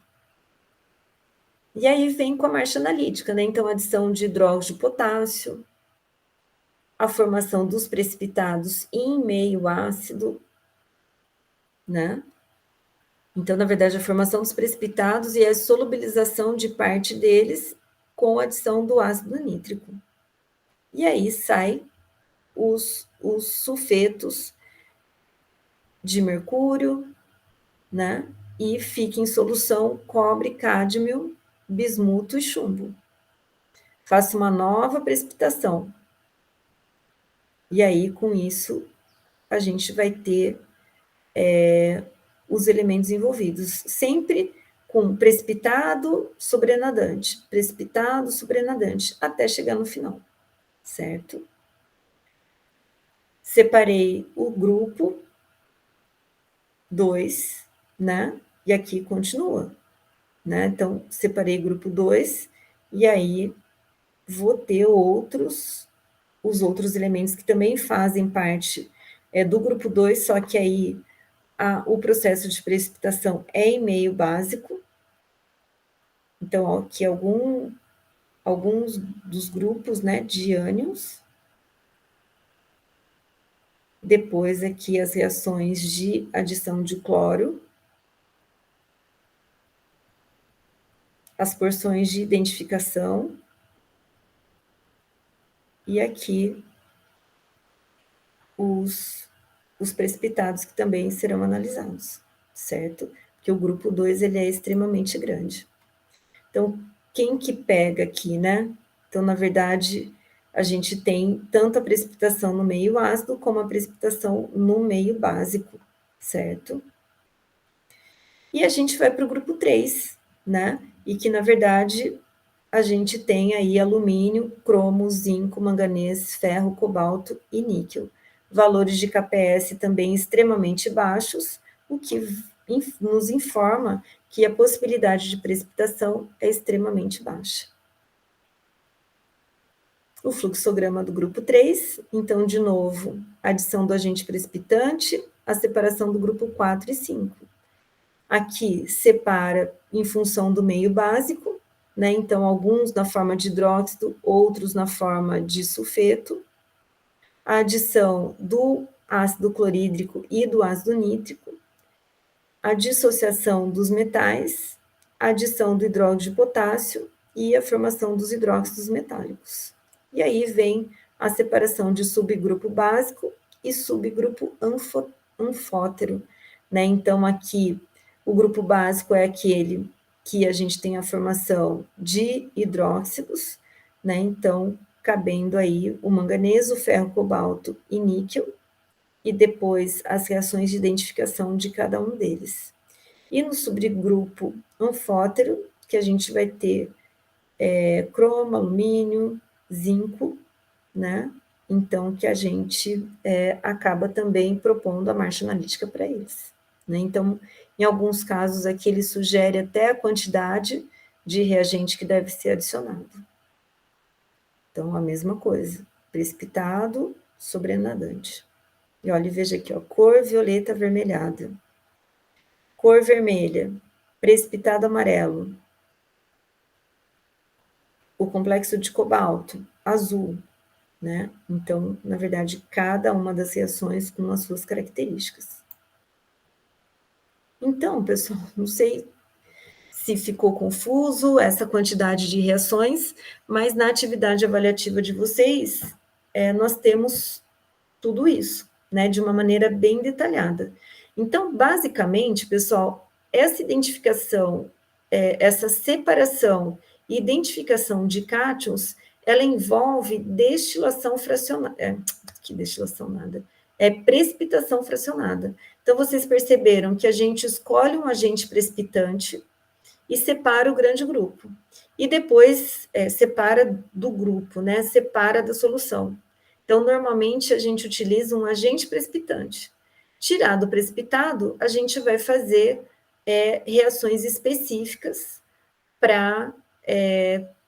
E aí vem com a marcha analítica, né? Então, adição de hidróxido de potássio, a formação dos precipitados em meio ácido, né? Então, na verdade, a formação dos precipitados e a solubilização de parte deles com a adição do ácido nítrico. E aí sai os sulfetos de mercúrio, né? E fica em solução cobre, cádmio, bismuto e chumbo. Faço uma nova precipitação. E aí, com isso, a gente vai ter os elementos envolvidos, sempre com precipitado, sobrenadante, até chegar no final, certo? Separei o grupo 2, né? E aqui continua, né? Então, separei grupo 2, e aí vou ter os outros elementos que também fazem parte do grupo 2, só que aí o processo de precipitação é em meio básico. Então, ó, aqui alguns dos grupos, né, de ânions. Depois aqui as reações de adição de cloro. As porções de identificação. E aqui os precipitados que também serão analisados, certo? Porque o grupo 2 ele é extremamente grande. Então, quem que pega aqui, né? Então, na verdade, a gente tem tanto a precipitação no meio ácido como a precipitação no meio básico, certo? E a gente vai para o grupo 3, né? E que, na verdade, a gente tem aí alumínio, cromo, zinco, manganês, ferro, cobalto e níquel. Valores de KPS também extremamente baixos, o que nos informa que a possibilidade de precipitação é extremamente baixa. O fluxograma do grupo 3, então, de novo, adição do agente precipitante, a separação do grupo 4 e 5. Aqui separa em função do meio básico, né? Então, alguns na forma de hidróxido, outros na forma de sulfeto. A adição do ácido clorídrico e do ácido nítrico. a dissociação dos metais, a adição do hidróxido de potássio e a formação dos hidróxidos metálicos. E aí vem a separação de subgrupo básico e subgrupo anfótero, né? Então, aqui, o grupo básico é aquele que a gente tem a formação de hidróxidos, né? Então, cabendo aí o manganês, o ferro, cobalto e níquel, e depois as reações de identificação de cada um deles. E no subgrupo anfótero, que a gente vai ter cromo, alumínio, zinco, né? Então, que a gente acaba também propondo a marcha analítica para eles. Né? Então, em alguns casos aqui, ele sugere até a quantidade de reagente que deve ser adicionado. Então, a mesma coisa, precipitado, sobrenadante. E olha, veja aqui, ó, cor violeta avermelhada. Cor vermelha, precipitado amarelo. O complexo de cobalto, azul, né? Então, na verdade, cada uma das reações com as suas características. Então, pessoal, não sei se ficou confuso essa quantidade de reações, mas na atividade avaliativa de vocês, nós temos tudo isso, né, de uma maneira bem detalhada. Então, basicamente, pessoal, essa identificação, essa separação e identificação de cátions, ela envolve destilação fracionada, que destilação nada, precipitação fracionada. Então, vocês perceberam que a gente escolhe um agente precipitante e separa o grande grupo. E depois separa do grupo, né? Separa da solução. Então, normalmente, a gente utiliza um agente precipitante. Tirado o precipitado, a gente vai fazer reações específicas para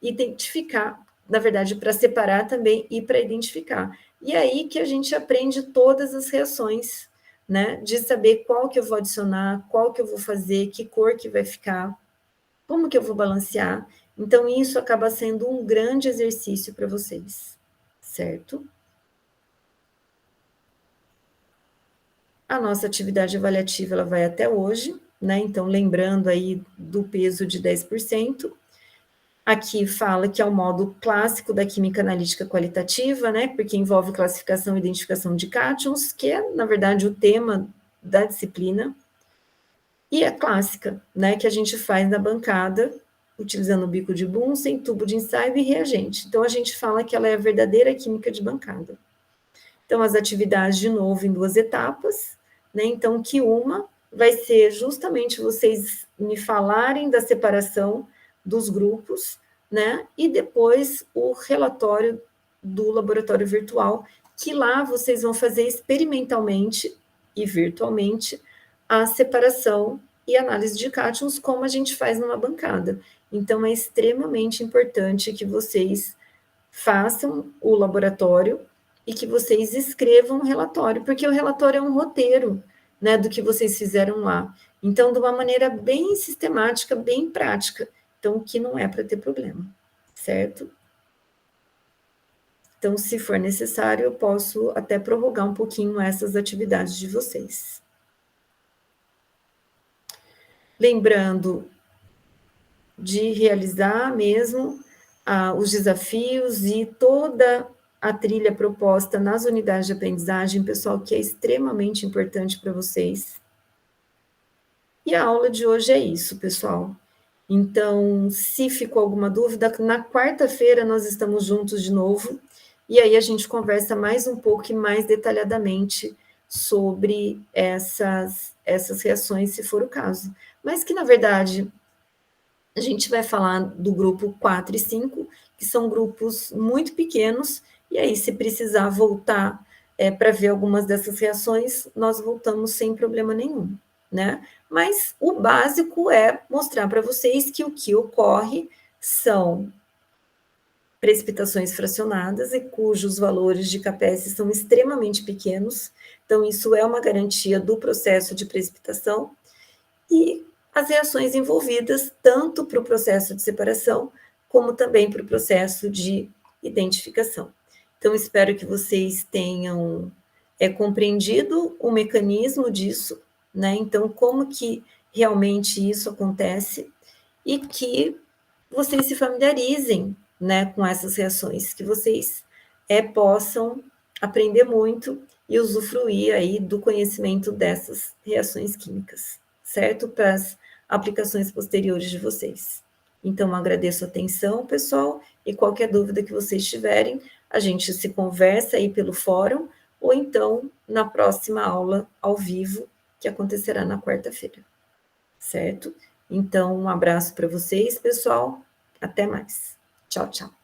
identificar, na verdade, para separar também e para identificar. E aí que a gente aprende todas as reações, né? De saber qual que eu vou adicionar, qual que eu vou fazer, que cor que vai ficar, como que eu vou balancear. Então, isso acaba sendo um grande exercício para vocês, certo? A nossa atividade avaliativa, ela vai até hoje, né? Então, lembrando aí do peso de 10%. Aqui fala que é o modo clássico da química analítica qualitativa, né? Porque envolve classificação e identificação de cátions, que é, na verdade, o tema da disciplina. E a clássica, né? Que a gente faz na bancada, utilizando o bico de Bunsen, tubo de ensaio e reagente. Então, a gente fala que ela é a verdadeira química de bancada. Então, as atividades, de novo, em 2 etapas, né? Então, que uma vai ser justamente vocês me falarem da separação dos grupos, né? E depois o relatório do laboratório virtual, que lá vocês vão fazer experimentalmente e virtualmente a separação e análise de cátions, como a gente faz numa bancada. Então, é extremamente importante que vocês façam o laboratório e que vocês escrevam um relatório, porque o relatório é um roteiro, né, do que vocês fizeram lá. Então, de uma maneira bem sistemática, bem prática. Então, que não é para ter problema, certo? Então, se for necessário, eu posso até prorrogar um pouquinho essas atividades de vocês. Lembrando de realizar mesmo os desafios e toda a trilha proposta nas unidades de aprendizagem, pessoal, que é extremamente importante para vocês. E a aula de hoje é isso, pessoal. Então, se ficou alguma dúvida, na quarta-feira nós estamos juntos de novo, e aí a gente conversa mais um pouco e mais detalhadamente sobre essas reações, se for o caso. Mas que, na verdade, a gente vai falar do grupo 4 e 5, que são grupos muito pequenos, e aí, se precisar voltar para ver algumas dessas reações, nós voltamos sem problema nenhum, né? Mas o básico é mostrar para vocês que o que ocorre são precipitações fracionadas e cujos valores de kPs são extremamente pequenos, então isso é uma garantia do processo de precipitação, e as reações envolvidas, tanto para o processo de separação, como também para o processo de identificação. Então, espero que vocês tenham compreendido o mecanismo disso, né? Então, como que realmente isso acontece e que vocês se familiarizem, né, com essas reações, que vocês possam aprender muito e usufruir aí do conhecimento dessas reações químicas, certo? Para as aplicações posteriores de vocês. Então, agradeço a atenção, pessoal, e qualquer dúvida que vocês tiverem, a gente se conversa aí pelo fórum, ou então na próxima aula ao vivo, que acontecerá na quarta-feira, certo? Então, um abraço para vocês, pessoal. Até mais. Tchau, tchau.